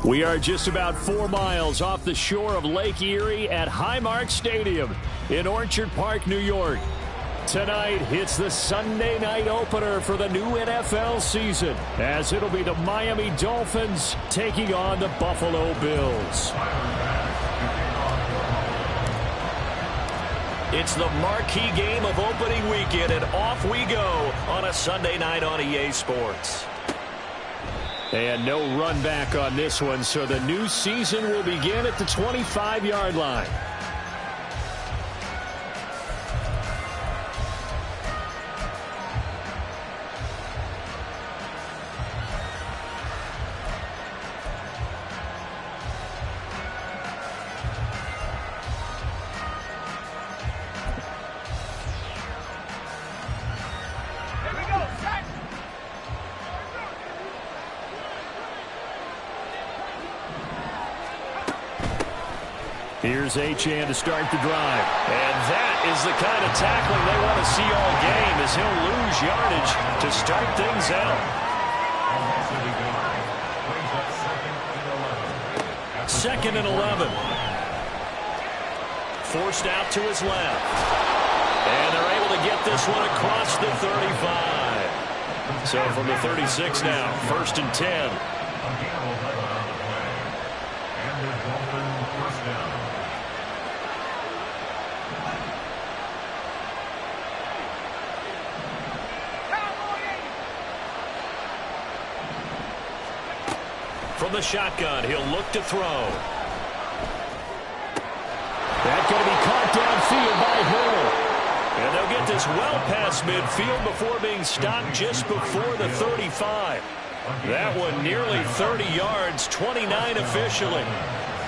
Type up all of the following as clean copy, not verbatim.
We are just about 4 miles off the shore of Lake Erie at Highmark Stadium in Orchard Park, New York. Tonight, it's the Sunday night opener for the new NFL season, as it'll be the Miami Dolphins taking on the Buffalo Bills. It's the marquee game of opening weekend, and off we go on a Sunday night on EA Sports. And no run back on this one, so the new season will begin at the 25-yard line. Here's Achane to start the drive. And that is the kind of tackling they want to see all game, as he'll lose yardage to start things out. Second and 11. Forced out to his left. And they're able to get this one across the 35. So from the 36 now, 1st and 10. From the shotgun, he'll look to throw. That's going to be caught downfield by Hill. And they'll get this well past midfield before being stopped just before the 35. That one nearly 30 yards, 29 officially.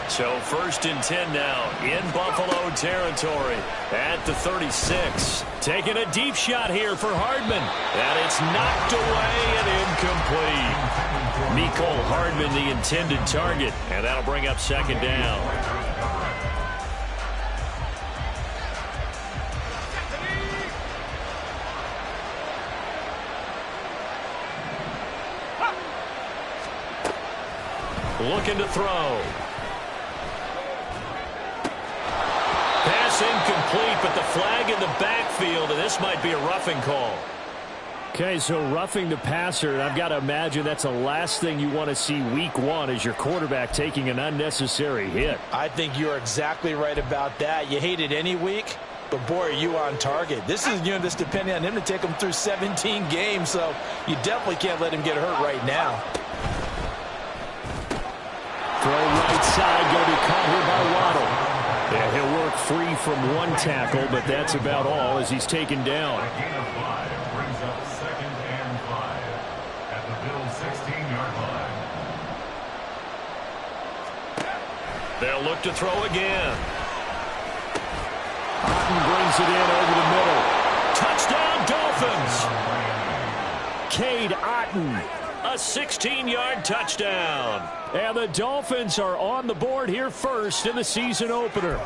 So 1st and 10 now in Buffalo territory at the 36. Taking a deep shot here for Hardman. And it's knocked away and incomplete. Mecole Hardman, the intended target. And that'll bring up 2nd down. Looking to throw. Pass incomplete, but the flag in the backfield, and this might be a roughing call. Okay, so roughing the passer, and I've got to imagine that's the last thing you want to see week 1 as your quarterback taking an unnecessary hit. I think you're exactly right about that. You hate it any week, but boy, are you on target. This is just depending on him to take him through 17 games, so you definitely can't let him get hurt right now. Throw right side, going to be caught here by Waddle. Yeah, he'll work free from one tackle, but that's about all as he's taken down. A gain of 5 brings up 2nd and 5 at the Bills' 16-yard line. They'll look to throw again. Otten brings it in over the middle. Touchdown, Dolphins! Cade Otten, a 16-yard touchdown. And the Dolphins are on the board here first in the season opener.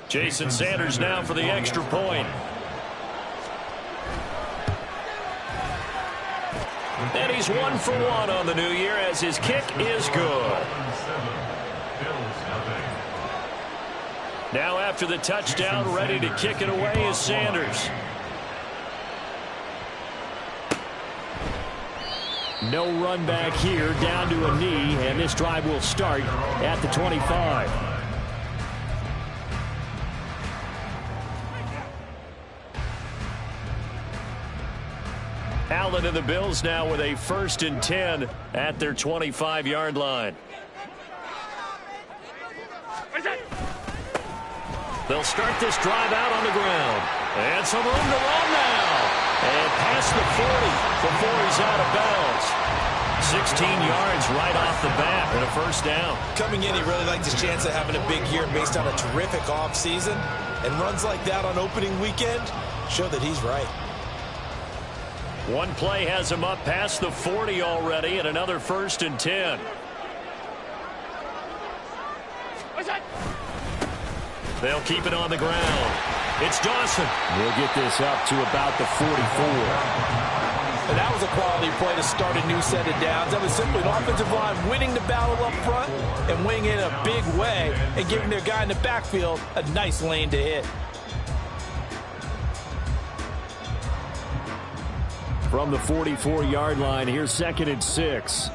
Jason Sanders now for the extra point. And he's 1 for 1 on the new year as his kick is good. Now after the touchdown, ready to kick it away is Sanders. No run back here, down to a knee, and this drive will start at the 25. Allen and the Bills now with a 1st and 10 at their 25-yard line. They'll start this drive out on the ground. And some room to run now. And past the 40 before he's out of bounds. 16 yards right off the bat and a 1st down. Coming in, he really liked his chance of having a big year based on a terrific offseason. And runs like that on opening weekend show that he's right. One play has him up past the 40 already and another 1st and 10. They'll keep it on the ground. It's Dawson. He'll get this up to about the 44. And that was was a quality play to start a new set of downs. That was simply an offensive line winning the battle up front and winning it in a big way and giving their guy in the backfield a nice lane to hit. From the 44-yard line, here's 2nd and 6.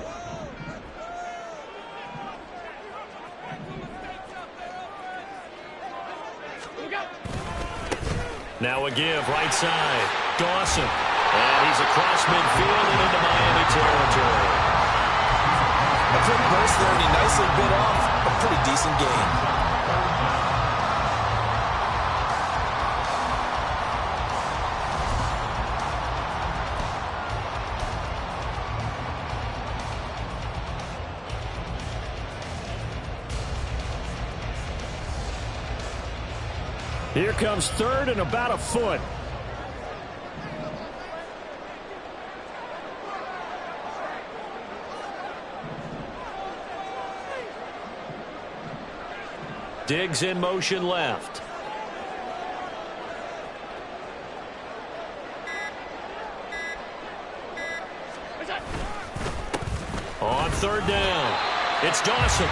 Now a give, right side. Dawson. And he's across midfield and into Miami territory. A quick burst there, and he nicely bit off a pretty decent gain. Here comes 3rd and about a foot. Diggs in motion left. On 3rd down, it's Dawson.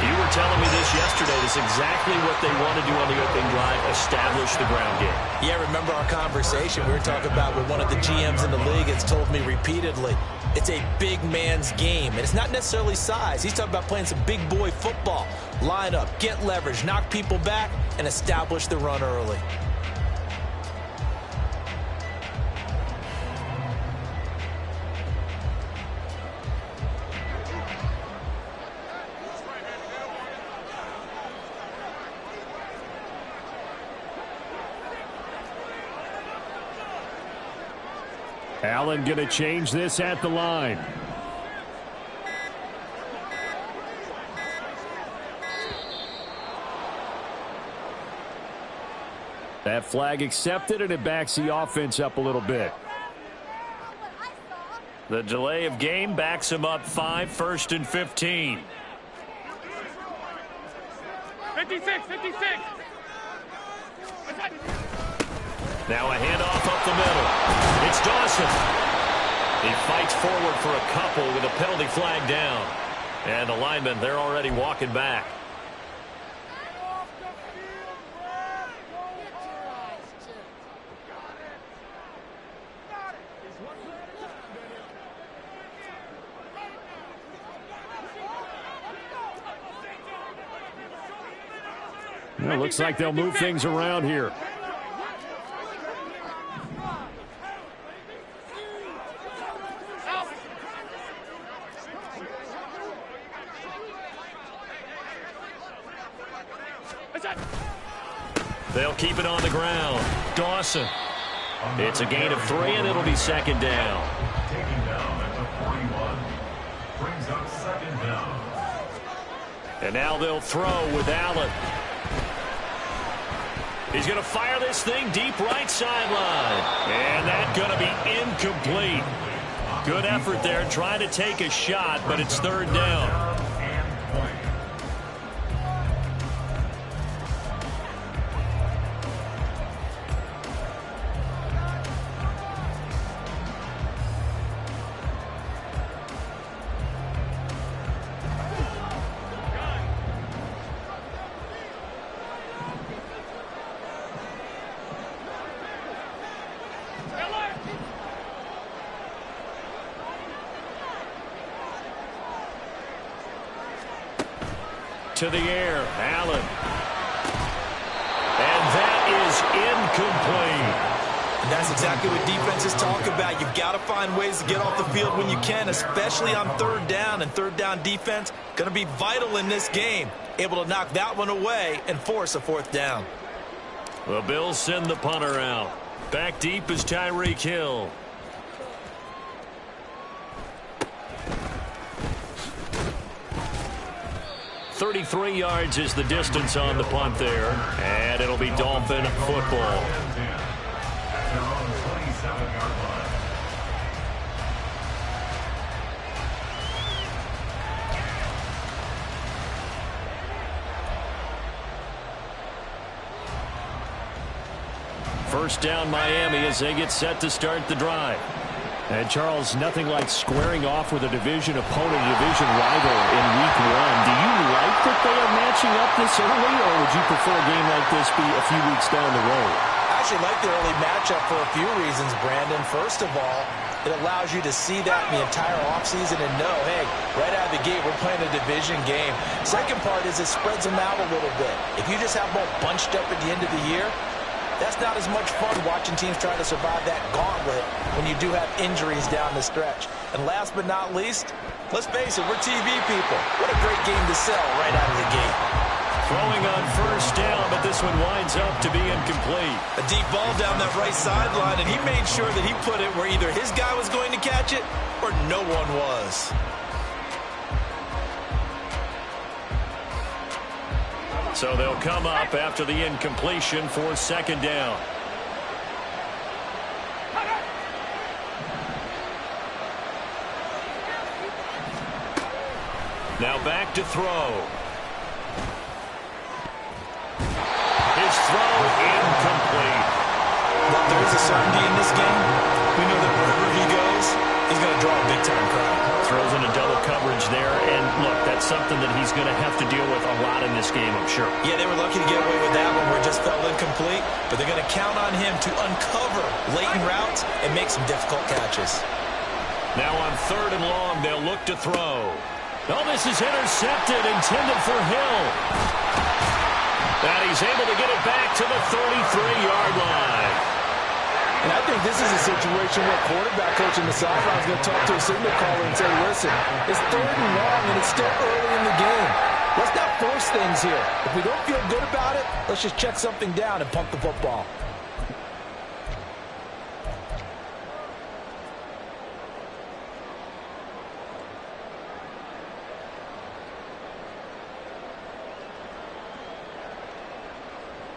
You were telling me this yesterday. This is exactly what they want to do on the opening drive, establish the ground game. Yeah, remember our conversation we were talking about with one of the GMs in the league. It's told me repeatedly, it's a big man's game. And it's not necessarily size. He's talking about playing some big boy football. Line up, get leverage, knock people back, and establish the run early. Allen going to change this at the line. That flag accepted, and it backs the offense up a little bit. The delay of game backs him up 5, 1st and 15. 56. Now a handoff up the middle. It's Dawson. He fights forward for a couple with a penalty flag down. And the linemen, they're already walking back. Well, looks like they'll move things around here. They'll keep it on the ground. Dawson. It's a gain of 3, and it'll be 2nd down. Taking down at the 41. Brings up 2nd down. And now they'll throw with Allen. He's going to fire this thing deep right sideline. And that's going to be incomplete. Good effort there trying to take a shot, but it's 3rd down. To the air, Allen. And that is incomplete. And that's exactly what defenses talk about. You've got to find ways to get off the field when you can, especially on 3rd down. And 3rd down defense going to be vital in this game. Able to knock that one away and force a 4th down. The Bills send the punter out. Back deep is Tyreek Hill. 33 yards is the distance on the punt there. And it'll be Dolphin football. First down Miami as they get set to start the drive. And Charles, nothing like squaring off with a division opponent, a division rival in week 1. Do you like that they are matching up this early, or would you prefer a game like this be a few weeks down the road? I actually like the early matchup for a few reasons, Brandon. First of all, it allows you to see that in the entire offseason and know, hey, right out of the gate, we're playing a division game. Second part is it spreads them out a little bit. If you just have them all bunched up at the end of the year, that's not as much fun watching teams try to survive that gauntlet when you do have injuries down the stretch. And last but not least, let's face it, we're TV people. What a great game to sell right out of the gate. Throwing on first down, but this one winds up to be incomplete. A deep ball down that right sideline, and he made sure that he put it where either his guy was going to catch it or no one was. So they'll come up after the incompletion for second down. Now back to throw. His throw incomplete. But there is a certainty in this game. We know that wherever he goes, he's going to draw a big-time crowd. Throws in a double coverage there, and look, that's something that he's going to have to deal with a lot in this game, I'm sure. Yeah, they were lucky to get away with that one where it just fell incomplete, but they're going to count on him to uncover latent routes and make some difficult catches. Now on third and long, they'll look to throw. Oh, this is intercepted, intended for Hill. And he's able to get it back to the 33-yard line. And I think this is a situation where quarterback coach in the sideline is going to talk to a signal caller and say, listen, it's third and long and it's still early in the game. Let's not force things here. If we don't feel good about it, let's just check something down and pump the football.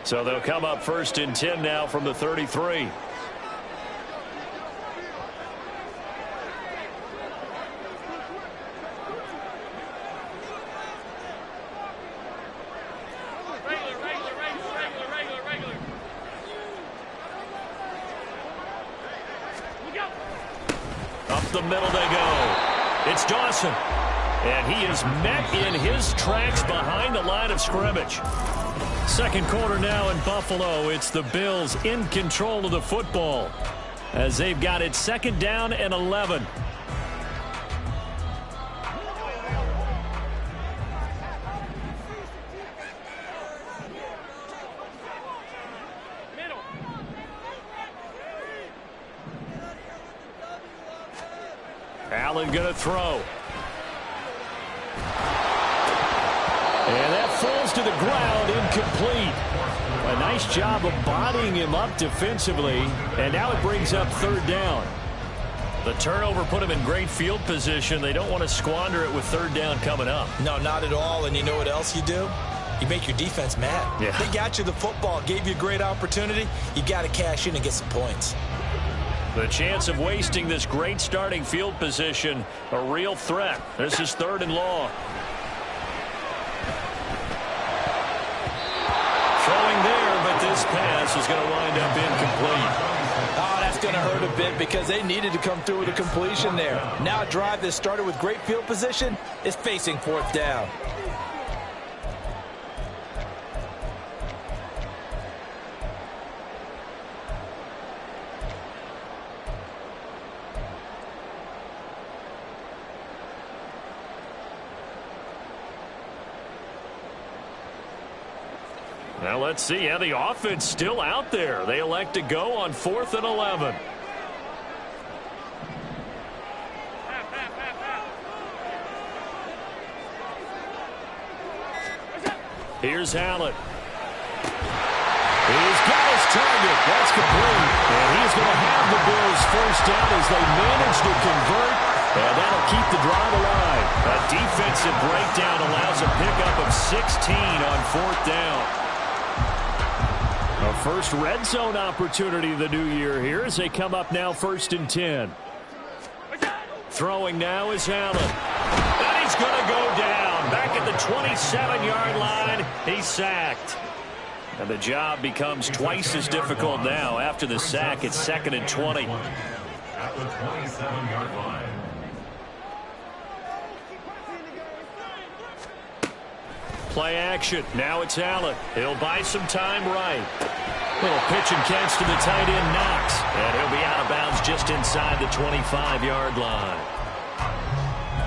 So they'll come up first and 10 now from the 33. Up the middle they go. It's Dawson. And he is met in his tracks behind the line of scrimmage. Second quarter now in Buffalo. It's the Bills in control of the football as they've got it second down and 11. Allen going to throw. And that falls to the ground, incomplete. A nice job of bodying him up defensively, and now it brings up third down. The turnover put him in great field position. They don't want to squander it with third down coming up. No, not at all, and you know what else you do? You make your defense mad. Yeah. They got you the football, gave you a great opportunity. You got to cash in and get some points. The chance of wasting this great starting field position, a real threat. This is third and long. Throwing there, but this pass is going to wind up incomplete. Oh, that's going to hurt a bit because they needed to come through with a completion there. Now a drive that started with great field position is facing fourth down. Now let's see. Yeah, the offense still out there. They elect to go on 4th and 11. Here's Allen. He's got his target. That's complete. And he's going to have the Bills first down as they manage to convert. And that'll keep the drive alive. A defensive breakdown allows a pickup of 16 on 4th down. A first red zone opportunity of the new year here as they come up now 1st and 10. Throwing now is Allen. And he's going to go down. Back at the 27-yard line. He's sacked. And the job becomes twice as difficult now. After the sack, it's 2nd and 20. at the 27-yard line. Play action. Now it's Allen. He'll buy some time right. Little pitch and catch to the tight end, Knox. And he'll be out of bounds just inside the 25-yard line.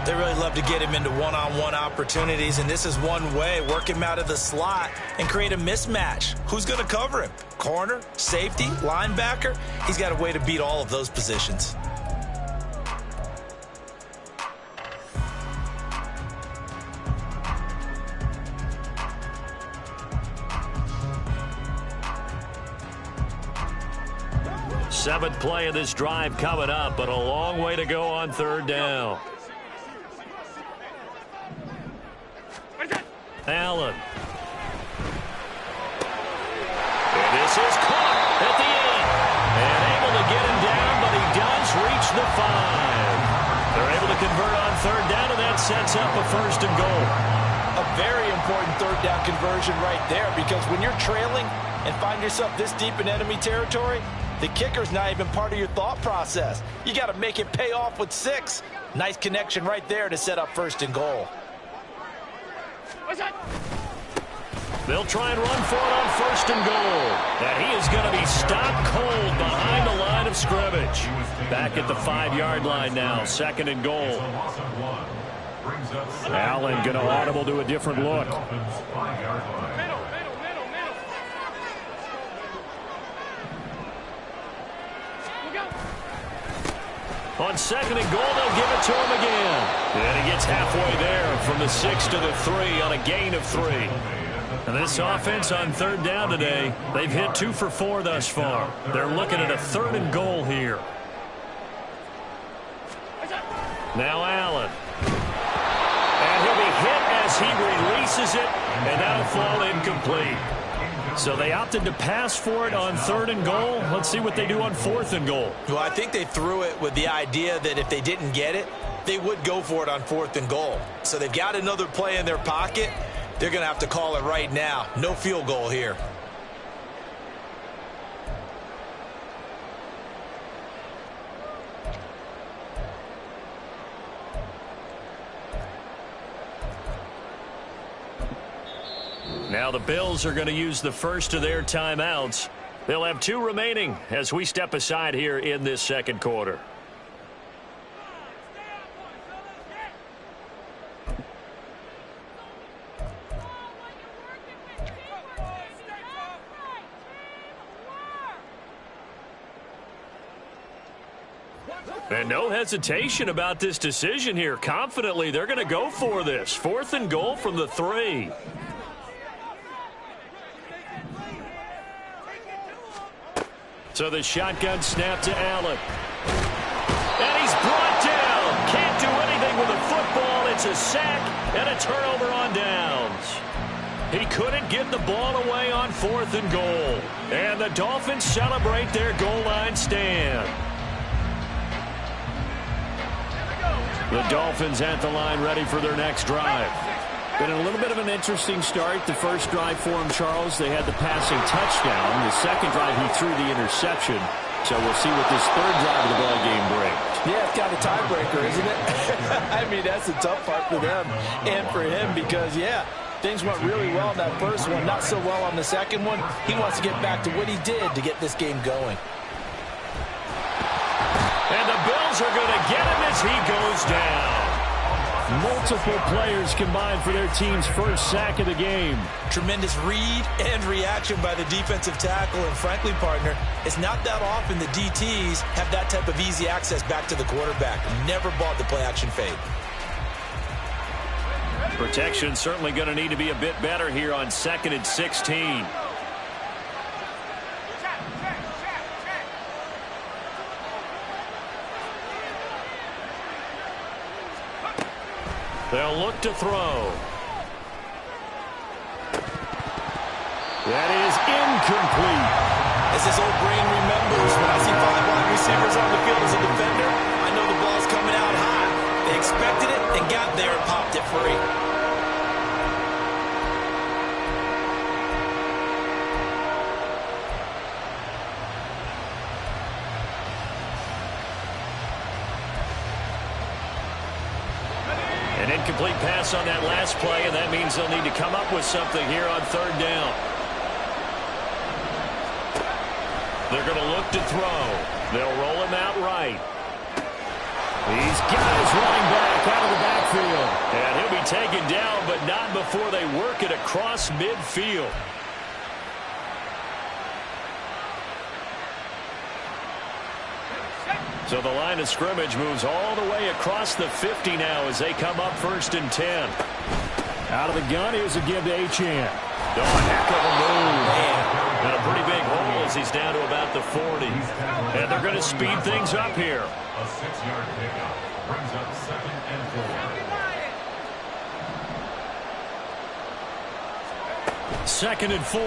They really love to get him into one-on-one opportunities, and this is one way. Work him out of the slot and create a mismatch. Who's going to cover him? Corner, safety, linebacker? He's got a way to beat all of those positions. Seventh play of this drive coming up, but a long way to go on third down. Allen. And this is caught at the end. And able to get him down, but he does reach the 5. They're able to convert on third down, and that sets up a first and goal. A very important third down conversion right there, because when you're trailing and find yourself this deep in enemy territory, the kicker's not even part of your thought process. You got to make it pay off with 6. Nice connection right there to set up first and goal. They'll try and run for it on first and goal. And he is going to be stopped cold behind the line of scrimmage. Back at the 5-yard line now, second and goal. Allen going to audible to a different look. On second and goal, they'll give it to him again. And he gets halfway there from the 6 to the 3 on a gain of 3. And this offense on third down today, they've hit 2 for 4 thus far. They're looking at a third and goal here. Now Allen. And he'll be hit as he releases it, and that'll fall incomplete. So they opted to pass for it on third and goal. Let's see what they do on fourth and goal. Well, I think they threw it with the idea that if they didn't get it, they would go for it on fourth and goal. So they've got another play in their pocket. They're going to have to call it right now. No field goal here. Now the Bills are going to use the first of their timeouts. They'll have 2 remaining as we step aside here in this second quarter. And no hesitation about this decision here. Confidently, they're going to go for this. Fourth and goal from the 3. So the shotgun snap to Allen. And he's brought down. Can't do anything with a football. It's a sack and a turnover on downs. He couldn't get the ball away on fourth and goal. And the Dolphins celebrate their goal line stand. The Dolphins at the line ready for their next drive. Been a little bit of an interesting start. The first drive for him, Charles, they had the passing touchdown. The second drive, he threw the interception. So we'll see what this third drive of the ball game brings. Yeah, it's kind of a tiebreaker, isn't it? I mean, that's the tough part for them and for him because, yeah, things went really well in that first one, not so well on the second one. He wants to get back to what he did to get this game going. And the Bills are going to get him as he goes down. Multiple players combined for their team's first sack of the game. Tremendous read and reaction by the defensive tackle. And frankly, partner, it's not that often the DTs have that type of easy access back to the quarterback. Never bought the play-action fade. Protection certainly going to need to be a bit better here on 2nd and 16. They'll look to throw. That is incomplete. As this old brain remembers, when I see 5 wide receivers on the field as a defender, I know the ball's coming out high. They expected it and got there and popped it free. An incomplete pass on that last play, and that means they'll need to come up with something here on third down. They're going to look to throw. They'll roll him out right. He's got his running back out of the backfield. And he'll be taken down, but not before they work it across midfield. So the line of scrimmage moves all the way across the 50 now as they come up 1st and 10. Out of the gun, here's a give to Achane. Oh, a heck of a move. And a pretty big hole as he's down to about the 40. And they're going to speed things up here. A 6-yard pickup brings up 2nd and 4. 2nd and 4.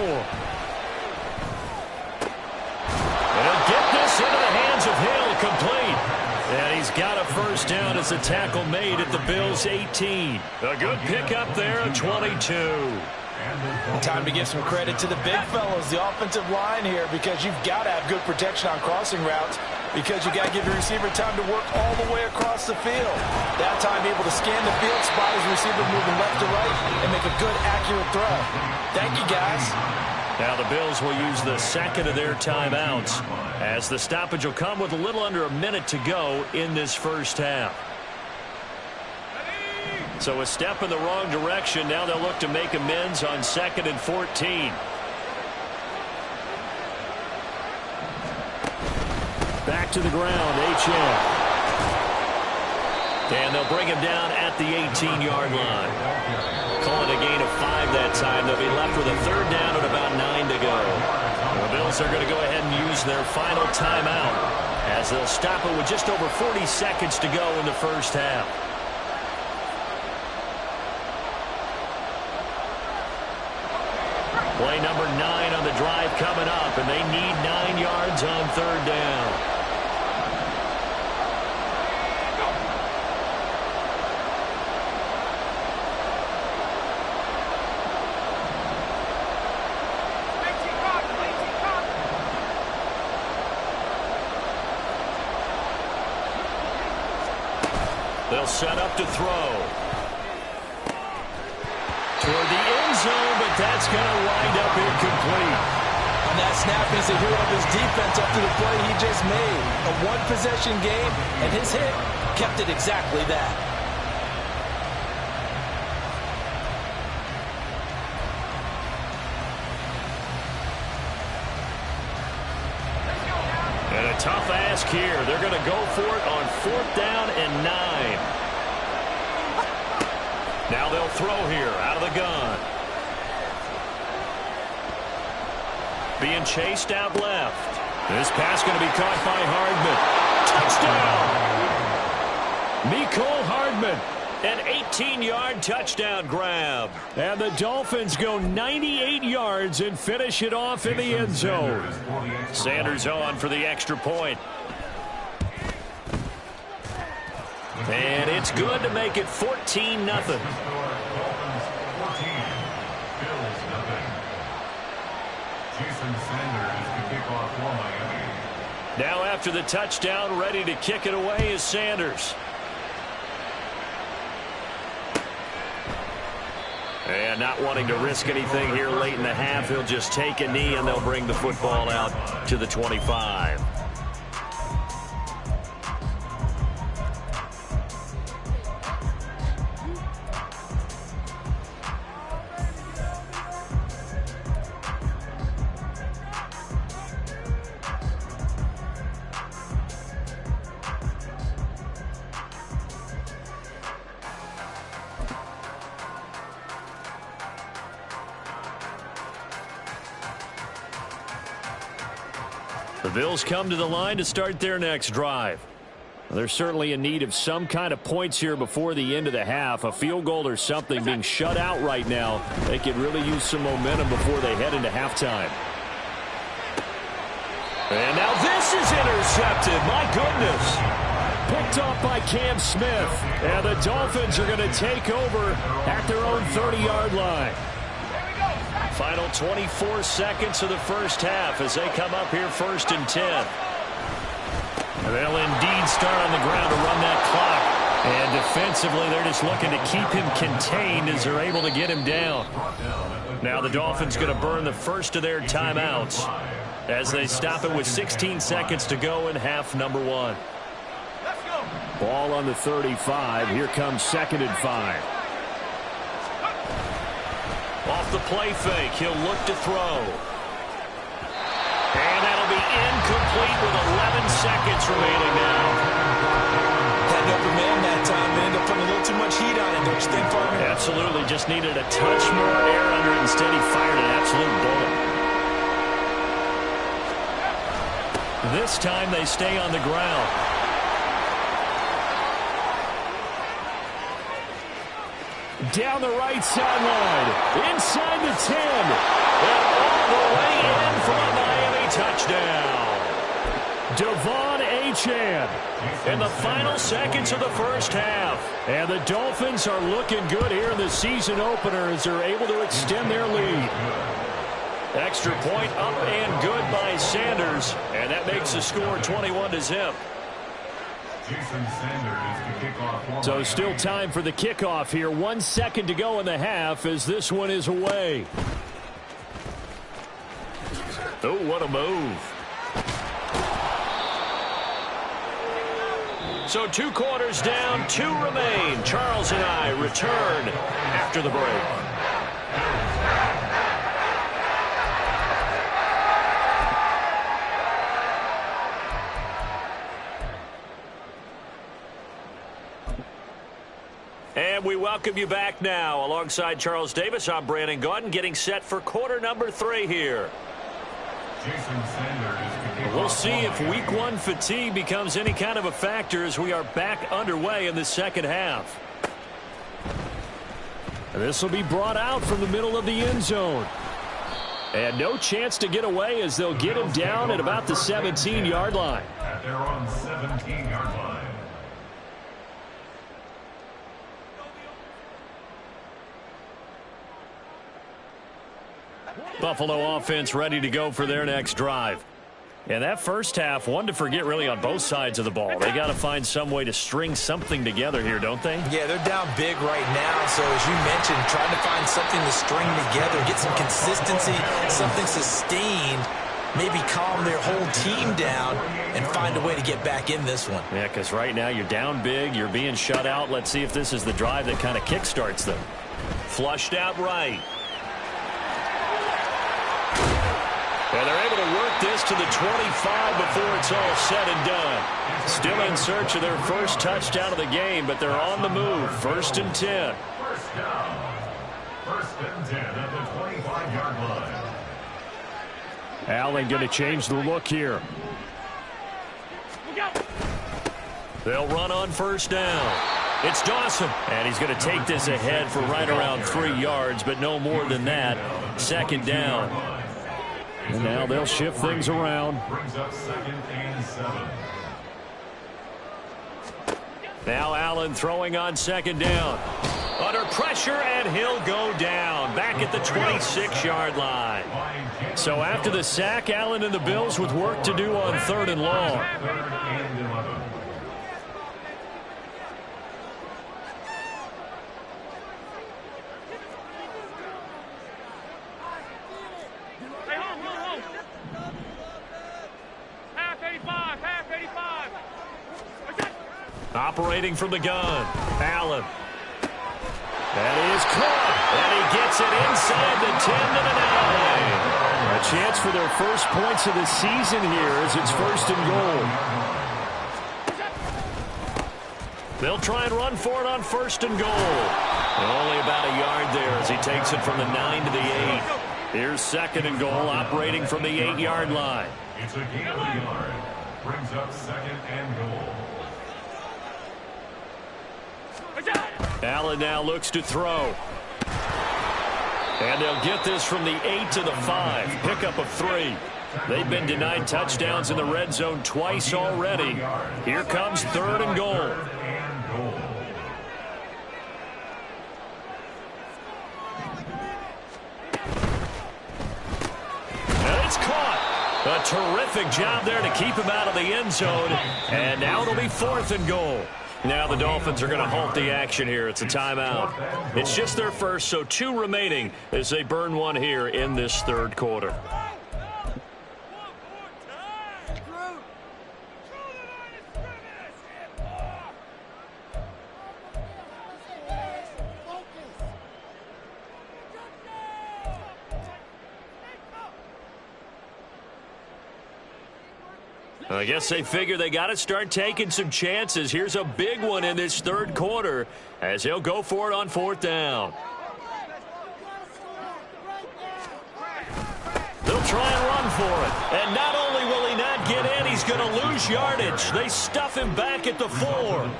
And he'll get this into the hands of Hill, complete. And he's got a first down as a tackle made at the Bills' 18. A good pickup there at 22. Time to give some credit to the big fellows, the offensive line here, because you've got to have good protection on crossing routes, because you've got to give your receiver time to work all the way across the field. That time able to scan the field, spot his receiver moving left to right, and make a good, accurate throw. Thank you, guys. Now the Bills will use the second of their timeouts, as the stoppage will come with a little under a minute to go in this first half. So a step in the wrong direction. Now they'll look to make amends on 2nd and 14. Back to the ground, Achane. And they'll bring him down at the 18-yard line. Call it a gain of 5 that time. They'll be left with a third down and about 9 to go. The Bills are going to go ahead and use their final timeout, as they'll stop it with just over 40 seconds to go in the first half. Play number 9 on the drive coming up, and they need 9 yards on third down. They'll set up to throw. Toward the end zone, but that's going to wind up incomplete. On that snap, he's a hero of his defense up to the play he just made. A one-possession game, and his hit kept it exactly that. And a tough ask here. They're going to go for it on 4th down and 9. Now they'll throw here out of the gun. Being chased out left. This pass going to be caught by Hardman. Touchdown! Mecole Hardman. An 18-yard touchdown grab. And the Dolphins go 98 yards and finish it off in the end zone. Sanders on for the extra point. And it's good to make it 14-0. Now after the touchdown, ready to kick it away is Sanders. And not wanting to risk anything here late in the half, he'll just take a knee and they'll bring the football out to the 25. The Bills come to the line to start their next drive. They're certainly in need of some kind of points here before the end of the half. A field goal or something, being shut out right now. They could really use some momentum before they head into halftime. And now this is intercepted. My goodness. Picked off by Cam Smith. And the Dolphins are going to take over at their own 30-yard line. Final 24 seconds of the first half as they come up here 1st and 10. They'll indeed start on the ground to run that clock. And Defensively, they're just looking to keep him contained as they're able to get him down. Now the Dolphins going to burn the first of their timeouts as they stop it with 16 seconds to go in half number 1. Ball on the 35. Here comes 2nd and 5. Off the play fake, he'll look to throw. And that'll be incomplete with 11 seconds remaining now. Had an open man that time and ended up putting a little too much heat on it, don't you think, Farmer? Absolutely, just needed a touch more air under it. Instead, he fired an absolute bullet. This time they stay on the ground. Down the right sideline, inside the 10. And all the way in for a Miami touchdown. Devon Achane. In the final seconds of the first half. And the Dolphins are looking good here in the season opener as they're able to extend their lead. Extra point up and good by Sanders. And that makes the score 21-0. So still time for the kickoff here. 1 second to go in the half as this one is away. Oh, what a move. So 2 quarters down, 2 remain. Charles and I return after the break. And we welcome you back now. Alongside Charles Davis, I'm Brandon Gaudin, getting set for quarter number 3 here. We'll see if week 1 fatigue becomes any kind of a factor as we are back underway in the second half. This will be brought out from the middle of the end zone. And no chance to get away as they'll get him down at about the 17-yard line. At their own 17-yard line. Buffalo offense ready to go for their next drive. And that first half, one to forget really on both sides of the ball. They got to find some way to string something together here, don't they? Yeah, they're down big right now. So as you mentioned, trying to find something to string together, get some consistency, something sustained, maybe calm their whole team down and find a way to get back in this one. Yeah, because right now you're down big, you're being shut out. Let's see if this is the drive that kind of kickstarts them. Flushed out right. And they're able to work this to the 25 before it's all said and done. Still in search of their first touchdown of the game, but they're on the move. 1st and 10. First down. 1st and 10 at the 25-yard line. Allen going to change the look here. They'll run on 1st down. It's Dawson, and he's going to take this ahead for right around 3 yards, but no more than that. 2nd down. And now they'll shift things around. Brings up 2nd and 7. Now Allen throwing on 2nd down. Under pressure, and he'll go down. Back at the 26-yard line. So after the sack, Allen and the Bills with work to do on 3rd and long. 3rd and 11. Operating from the gun, Allen. That is caught, and he gets it inside the 10 to the 9. A chance for their first points of the season here as it's 1st and goal. They'll try and run for it on 1st and goal. And only about a yard there as he takes it from the 9 to the 8. Here's 2nd and goal, operating from the 8-yard line. It's a gain of a yard. Brings up 2nd and goal. Allen now looks to throw. And they'll get this from the 8 to the 5. Pickup of 3. They've been denied touchdowns in the red zone twice already. Here comes 3rd and goal. And it's caught. A terrific job there to keep him out of the end zone. And now it'll be 4th and goal. Now the Dolphins are going to halt the action here. It's a timeout. It's just their first, so 2 remaining as they burn one here in this third quarter. I guess they figure they got to start taking some chances. Here's a big one in this third quarter as he'll go for it on 4th down. They'll try and run for it. And not only will he not get in, he's going to lose yardage. They stuff him back at the 4.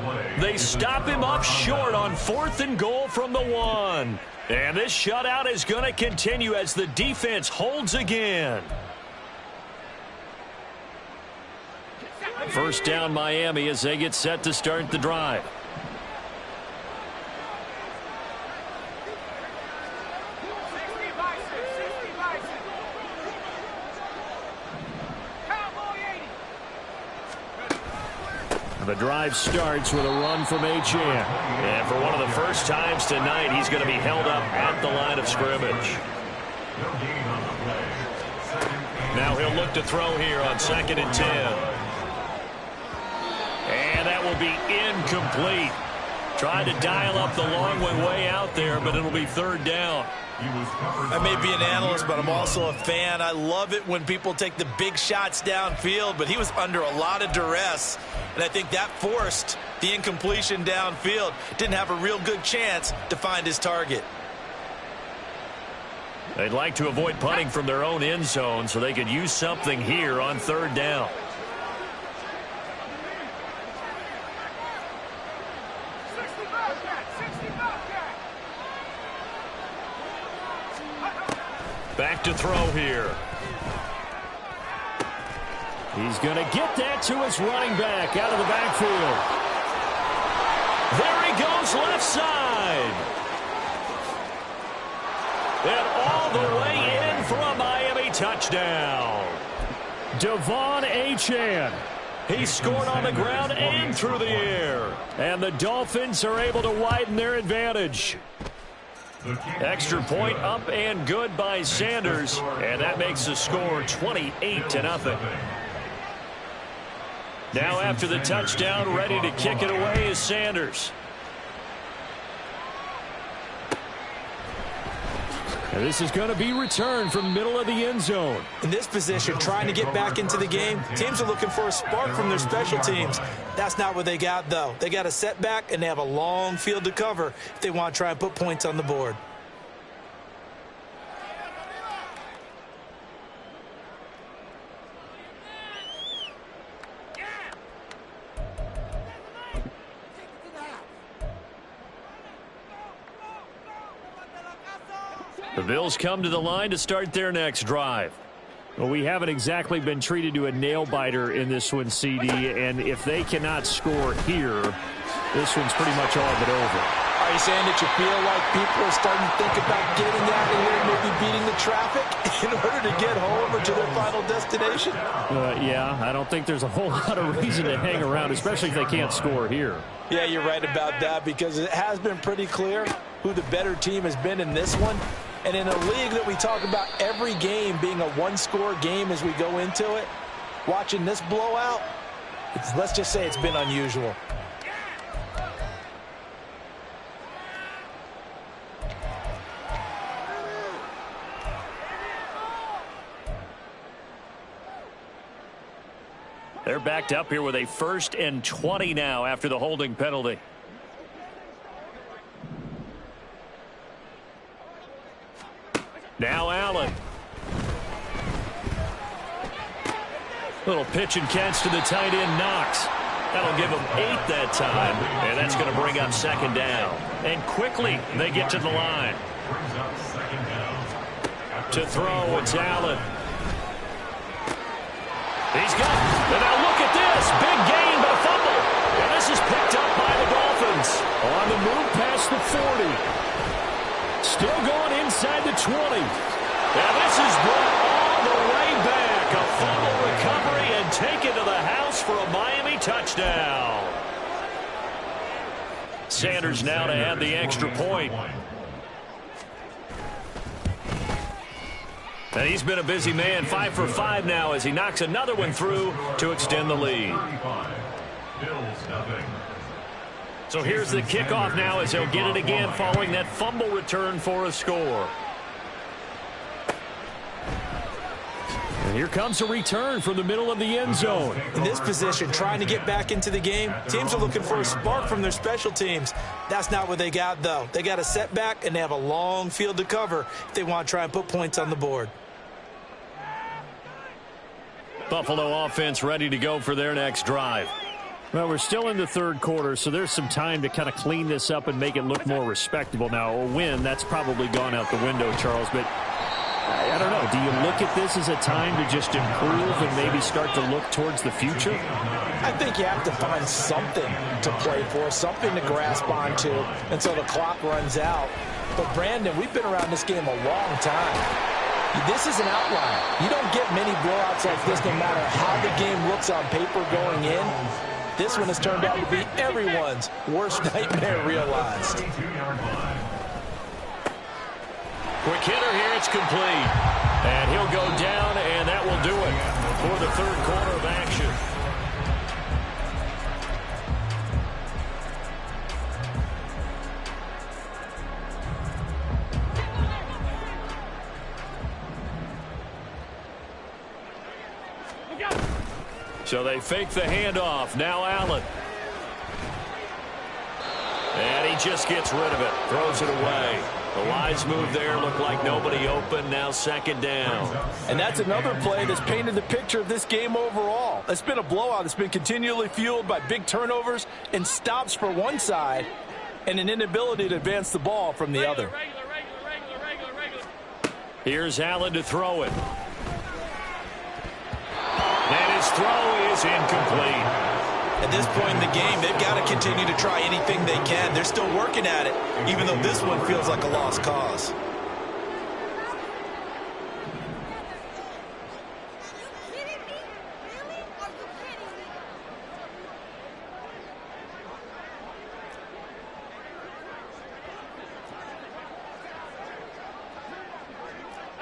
They stop him up short on 4th and goal from the 1. And this shutout is going to continue as the defense holds again. First down Miami as they get set to start the drive. The drive starts with a run from H.A. And for one of the first times tonight, he's going to be held up at the line of scrimmage. Now he'll look to throw here on 2nd and 10. And that will be incomplete. Tried to dial up the long way out there, but it'll be 3rd down. I may be an analyst, but I'm also a fan. I love it when people take the big shots downfield, but he was under a lot of duress, and I think that forced the incompletion downfield. Didn't have a real good chance to find his target. They'd like to avoid punting from their own end zone so they could use something here on 3rd down. Back to throw here. He's going to get that to his running back out of the backfield. There he goes left side. And all the way in for a Miami touchdown. Devon Achane. He scored on the ground and through the air. And the Dolphins are able to widen their advantage. Extra point up and good by Sanders, and that makes the score 28-0. Now after the touchdown, ready to kick it away is Sanders. And this is going to be returned from middle of the end zone. In this position, trying to get back into the game, teams are looking for a spark from their special teams. That's not what they got, though. They got a setback, and they have a long field to cover if they want to try and put points on the board. The Bills come to the line to start their next drive. Well, we haven't exactly been treated to a nail-biter in this one, CD, and if they cannot score here, this one's pretty much all but over. Are you saying that you feel like people are starting to think about getting out of here and maybe beating the traffic in order to get home or to their final destination? Yeah, I don't think there's a whole lot of reason to hang around, especially if they can't score here. Yeah, you're right about that, because it has been pretty clear who the better team has been in this one. And in a league that we talk about every game being a one-score game as we go into it, watching this blowout, let's just say it's been unusual. They're backed up here with a 1st and 20 now after the holding penalty. Now Allen. Little pitch and catch to the tight end, Knox. That'll give him 8 that time, and that's going to bring up 2nd down. And quickly they get to the line. To throw, it's Allen. He's got it. And now look at this. Big gain, but a fumble. And this is picked up by the Dolphins. On the move past the 40. Still going inside the 20. And this is brought all the way back. A fumble recovery and taken to the house for a Miami touchdown. Sanders now to add the extra point. And he's been a busy man, 5 for 5 now as he knocks another one through to extend the lead. So here's the kickoff now as he'll get it again following that fumble return for a score. And here comes a return from the middle of the end zone. In this position, trying to get back into the game, teams are looking for a spark from their special teams. That's not what they got, though. They got a setback, and they have a long field to cover if they want to try and put points on the board. Buffalo offense ready to go for their next drive. Well, we're still in the third quarter, so there's some time to kind of clean this up and make it look more respectable. Now, a win, that's probably gone out the window, Charles, but I don't know. Do you look at this as a time to just improve and maybe start to look towards the future? I think you have to find something to play for, something to grasp onto until the clock runs out. But, Brandon, we've been around this game a long time. This is an outlier. You don't get many blowouts like this no matter how the game looks on paper going in. This one has turned out to be everyone's worst nightmare realized. Quick hitter here, it's complete. And he'll go down, and that will do it for the third quarter of action. So they fake the handoff. Now Allen. And he just gets rid of it. Throws it away. The wise move there. Looked like nobody open. Now second down. And that's another play that's painted the picture of this game overall. It's been a blowout. It's been continually fueled by big turnovers and stops for one side and an inability to advance the ball from the other. Here's Allen to throw it. And his throw is incomplete. At this point in the game, they've got to continue to try anything they can. They're still working at it, even though this one feels like a lost cause.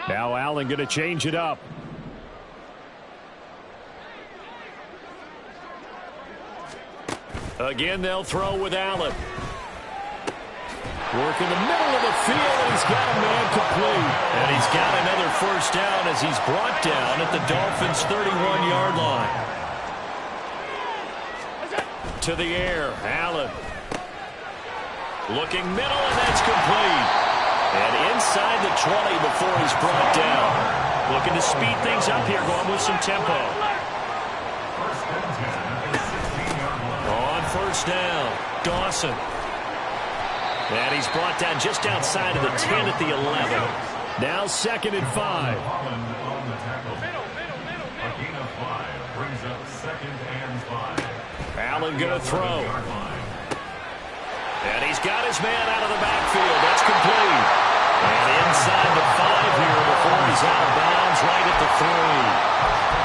Now Allen going to change it up. Again, they'll throw with Allen. Work in the middle of the field, and he's got a man complete. And he's got another first down as he's brought down at the Dolphins' 31-yard line. To the air, Allen. Looking middle, and that's complete. And inside the 20 before he's brought down. Looking to speed things up here, going with some tempo. First down, Dawson. And he's brought down just outside of the 10 at the 11. Now second and 5. Allen going to throw. And he's got his man out of the backfield. That's complete. And inside the 5 here before he's out of bounds right at the 3.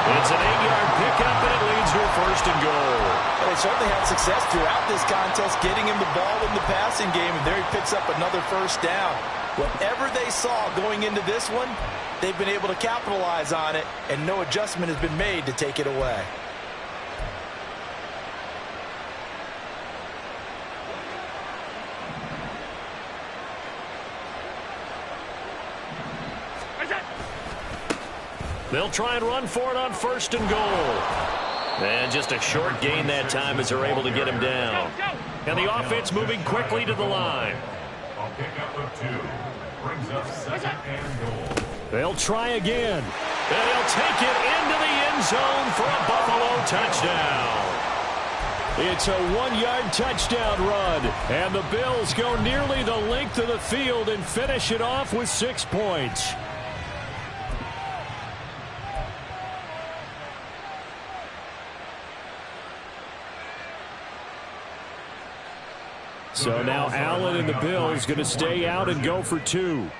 It's an 8-yard pickup, and it leads to a first and goal. They certainly had success throughout this contest, getting him the ball in the passing game, and there he picks up another first down. Whatever they saw going into this one, they've been able to capitalize on it, and no adjustment has been made to take it away. They'll try and run for it on first and goal. And just a short gain that time as they're able to get him down. And the offense moving quickly to the line. A pickup of 2 brings up second and goal. They'll try again. And they'll take it into the end zone for a Buffalo touchdown. It's a 1-yard touchdown run. And the Bills go nearly the length of the field and finish it off with 6 points. So now Allen and the Bills going to stay out and go for 2.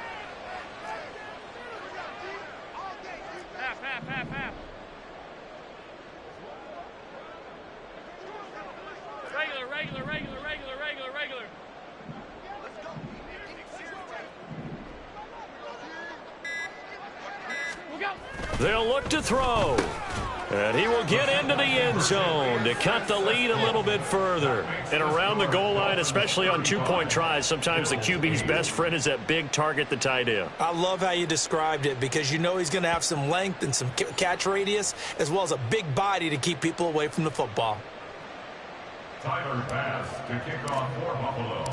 Regular. They'll look to throw. And he will get into the end zone to cut the lead a little bit further. And around the goal line, especially on two-point tries, sometimes the QB's best friend is that big target, the tight end. I love how you described it because you know he's going to have some length and some catch radius as well as a big body to keep people away from the football. Tyler Bass to kick off for Buffalo.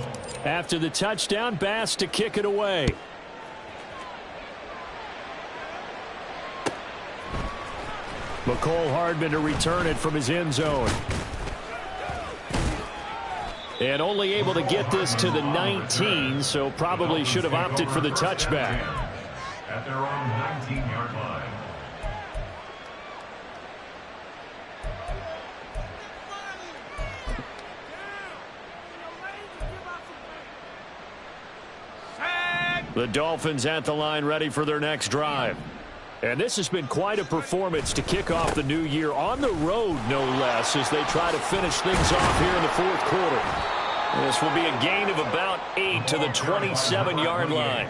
After the touchdown, Bass to kick it away. McCole Hardman to return it from his end zone. And only able to get this to the 19, so probably should have opted for the touchback. At their own 19-yard line. The Dolphins at the line ready for their next drive. And this has been quite a performance to kick off the new year on the road, no less, as they try to finish things off here in the fourth quarter. This will be a gain of about 8 to the 27-yard line.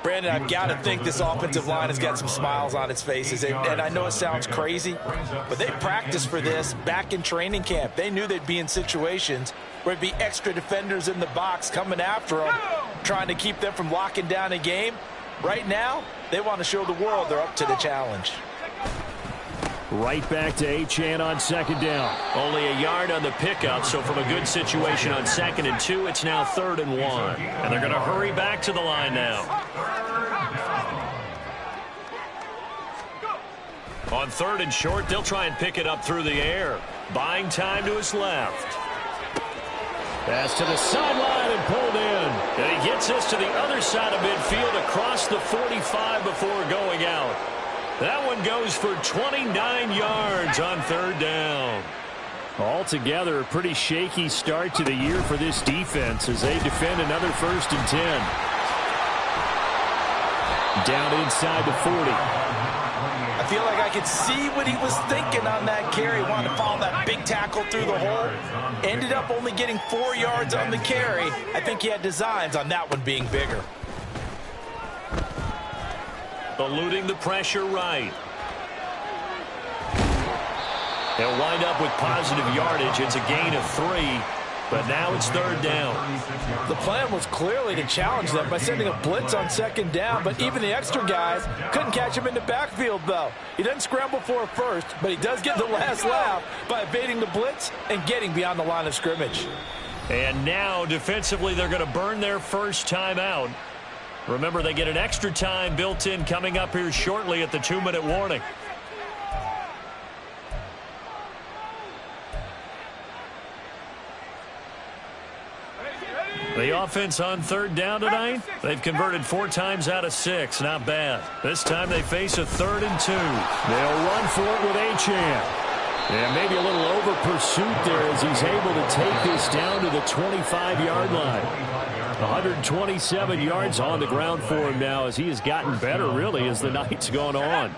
Brandon, I've got to think this offensive line has got some smiles on its faces. And I know it sounds crazy, but they practiced for this back in training camp. They knew they'd be in situations where there'd be extra defenders in the box coming after them, trying to keep them from locking down a game. Right now, they want to show the world they're up to the challenge. Right back to Achane on second down. Only a yard on the pickup, so from a good situation on 2nd and 2, it's now 3rd and 1. And they're going to hurry back to the line now. On 3rd and short, they'll try and pick it up through the air. Buying time to his left. Pass to the sideline and pulled in. And he gets this to the other side of midfield across the 45 before going out. That one goes for 29 yards on 3rd down. Altogether, a pretty shaky start to the year for this defense as they defend another 1st and 10. Down inside the 40. I feel like I could see what he was thinking on that carry. Wanted to follow that big tackle through the hole. Ended up only getting 4 yards on the carry. I think he had designs on that one being bigger. Eluding the pressure right. They'll wind up with positive yardage. It's a gain of 3, but now it's 3rd down. The plan was clearly to challenge them by sending a blitz on 2nd down, but even the extra guys couldn't catch him in the backfield, though. He doesn't scramble for a first, but he does get the last laugh by evading the blitz and getting beyond the line of scrimmage. And now, defensively, they're going to burn their first timeout. Remember, they get an extra time built in coming up here shortly at the 2-minute warning. The offense on 3rd down tonight, they've converted 4 times out of 6. Not bad. This time they face a 3rd and 2. They'll run for it with Achane. And maybe a little over pursuit there as he's able to take this down to the 25-yard line. 127 yards on the ground for him now as he has gotten better, really, as the night's gone on.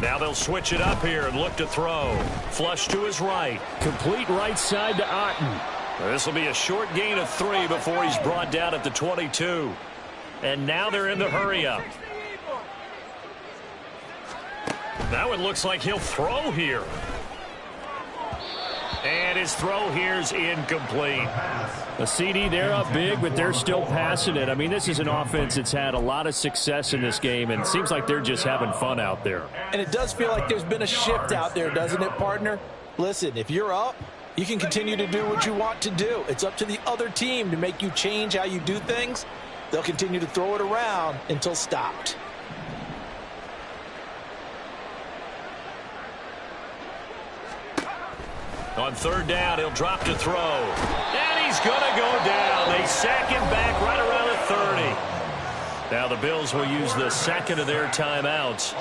Now they'll switch it up here and look to throw. Flush to his right. Complete right side to Otten. This will be a short gain of 3 before he's brought down at the 22. And now they're in the hurry-up. That one looks like he'll throw here. And his throw here's incomplete. A CD, they're up big, but they're still passing it. I mean, this is an offense that's had a lot of success in this game, and it seems like they're just having fun out there. And it does feel like there's been a shift out there, doesn't it, partner? Listen, if you're up, you can continue to do what you want to do. It's up to the other team to make you change how you do things. They'll continue to throw it around until stopped. On 3rd down, he'll drop to throw. And he's going to go down. They sack him back right around the 30. Now the Bills will use the 2nd of their timeouts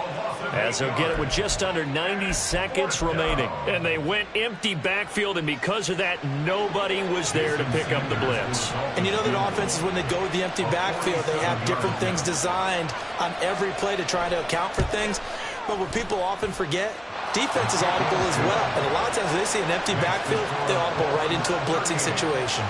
as they'll get it with just under 90 seconds remaining. And they went empty backfield, and because of that, nobody was there to pick up the blitz. And you know that offenses, when they go with the empty backfield, they have different things designed on every play to try to account for things. But what people often forget, defense is audible as well. And a lot of times when they see an empty backfield, they audible right into a blitzing situation.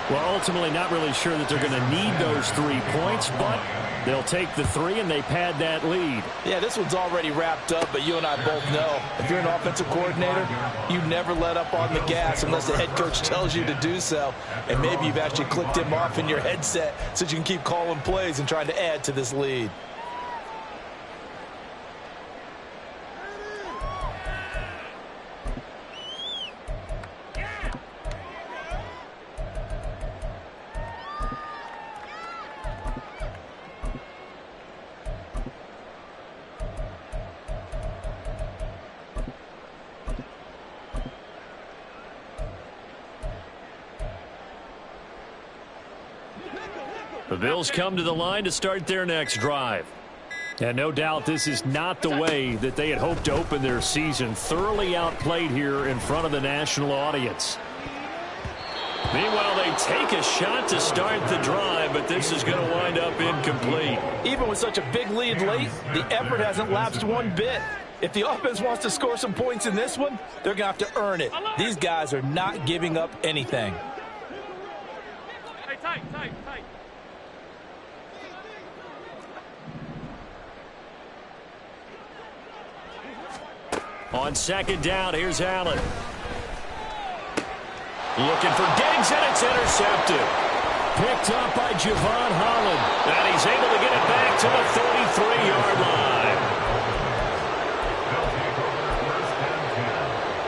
Well, ultimately not really sure that they're going to need those 3 points, but they'll take the 3 and they pad that lead. Yeah, this one's already wrapped up, but you and I both know if you're an offensive coordinator, you never let up on the gas unless the head coach tells you to do so. And maybe you've actually clicked him off in your headset so you can keep calling plays and trying to add to this lead. The Bills come to the line to start their next drive. And no doubt this is not the way that they had hoped to open their season. Thoroughly outplayed here in front of the national audience. Meanwhile, they take a shot to start the drive, but this is going to wind up incomplete. Even with such a big lead late, the effort hasn't lapsed one bit. If the offense wants to score some points in this one, they're going to have to earn it. These guys are not giving up anything. Hey, tight. On second down, here's Allen. Looking for Diggs, and it's intercepted. Picked up by Javon Holland. And he's able to get it back to the 33-yard line. They'll take over first and 10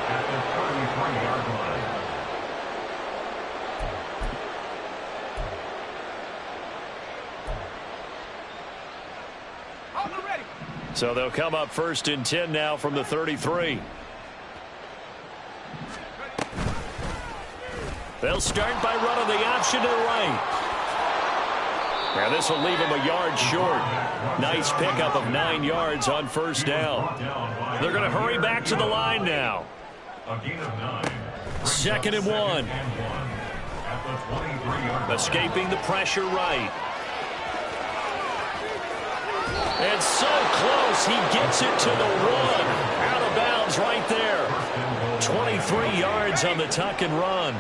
at the 33-yard line. Ready. So they'll come up first and 10 now from the 33. They'll start by running the option to the right. Now this will leave him a yard short. Nice pickup of 9 yards on first down. They're going to hurry back to the line now. A gain of 9. 2nd and 1. At the 23-yard line. Escaping the pressure right. And so close, he gets it to the 1. Out of bounds right there. 23 yards on the tuck and run.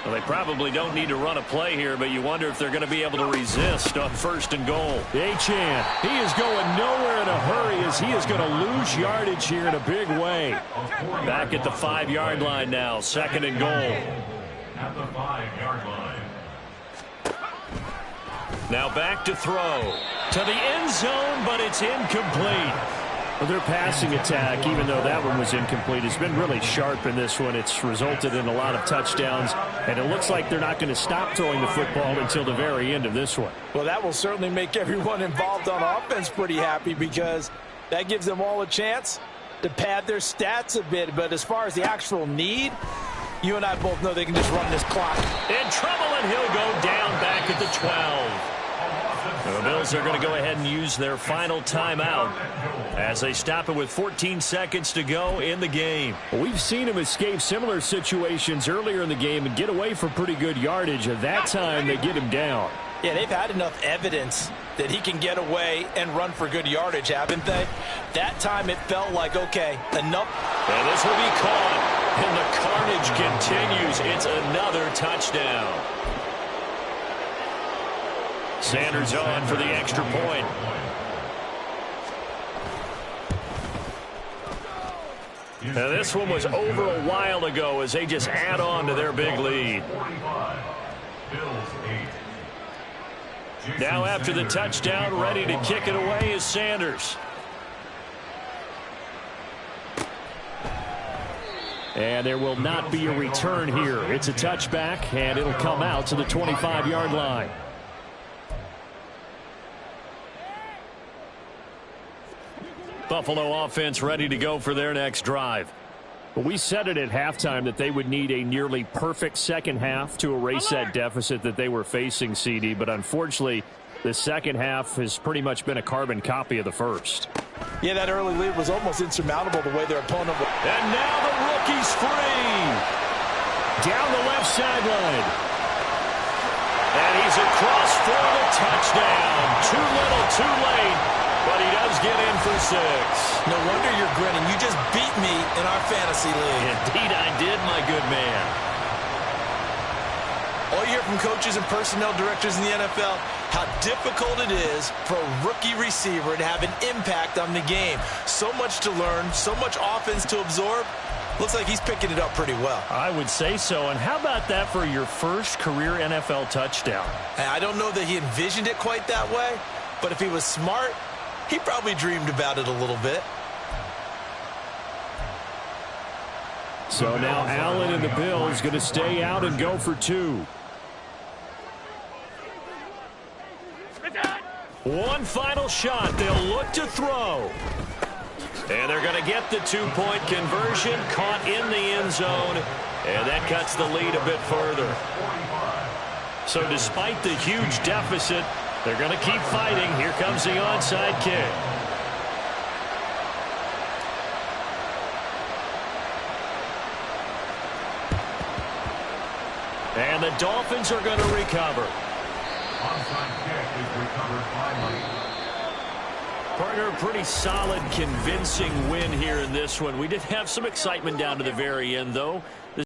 Well, they probably don't need to run a play here, but you wonder if they're going to be able to resist on 1st and goal. Achane, he is going nowhere in a hurry as he is going to lose yardage here in a big way. Back at the 5-yard line now, 2nd and goal. At the 5-yard line. Now back to throw. To the end zone, but it's incomplete. Well, their passing attack, even though that one was incomplete, has been really sharp in this one. It's resulted in a lot of touchdowns, and it looks like they're not going to stop throwing the football until the very end of this one. Well, that will certainly make everyone involved on offense pretty happy because that gives them all a chance to pad their stats a bit. But as far as the actual need, you and I both know they can just run this clock. In trouble, and he'll go down back at the 12. The Bills are going to go ahead and use their final timeout as they stop it with 14 seconds to go in the game. We've seen him escape similar situations earlier in the game and get away for pretty good yardage. At that time, they get him down. Yeah, they've had enough evidence that he can get away and run for good yardage, haven't they? That time it felt like, okay, enough. And this will be caught, and the carnage continues. It's another touchdown. Sanders on for the extra point. Now this one was over a while ago as they just add on to their big lead. Now after the touchdown, ready to kick it away is Sanders. And there will not be a return here. It's a touchback, and it'll come out to the 25-yard line. Buffalo offense ready to go for their next drive. But we said it at halftime that they would need a nearly perfect second half to erase that deficit that they were facing, CD. But unfortunately, the second half has pretty much been a carbon copy of the first. Yeah, that early lead was almost insurmountable the way their opponent was. And now the rookie's free. Down the left sideline. And he's across for the touchdown. Too little, too late. But he does get in for 6. No wonder you're grinning. You just beat me in our fantasy league. Indeed I did, my good man. All you hear from coaches and personnel directors in the NFL, how difficult it is for a rookie receiver to have an impact on the game. So much to learn, so much offense to absorb. Looks like he's picking it up pretty well. I would say so. And how about that for your first career NFL touchdown? I don't know that he envisioned it quite that way, but if he was smart, he probably dreamed about it a little bit. So now Allen and the Bills going to stay out and go for 2. One final shot. They'll look to throw. And they're going to get the 2-point conversion, caught in the end zone, and that cuts the lead a bit further. So despite the huge deficit, they're going to keep fighting. Here comes the onside kick. And the Dolphins are going to recover. Onside kick is recovered finally. Partner, pretty solid, convincing win here in this one. We did have some excitement down to the very end, though.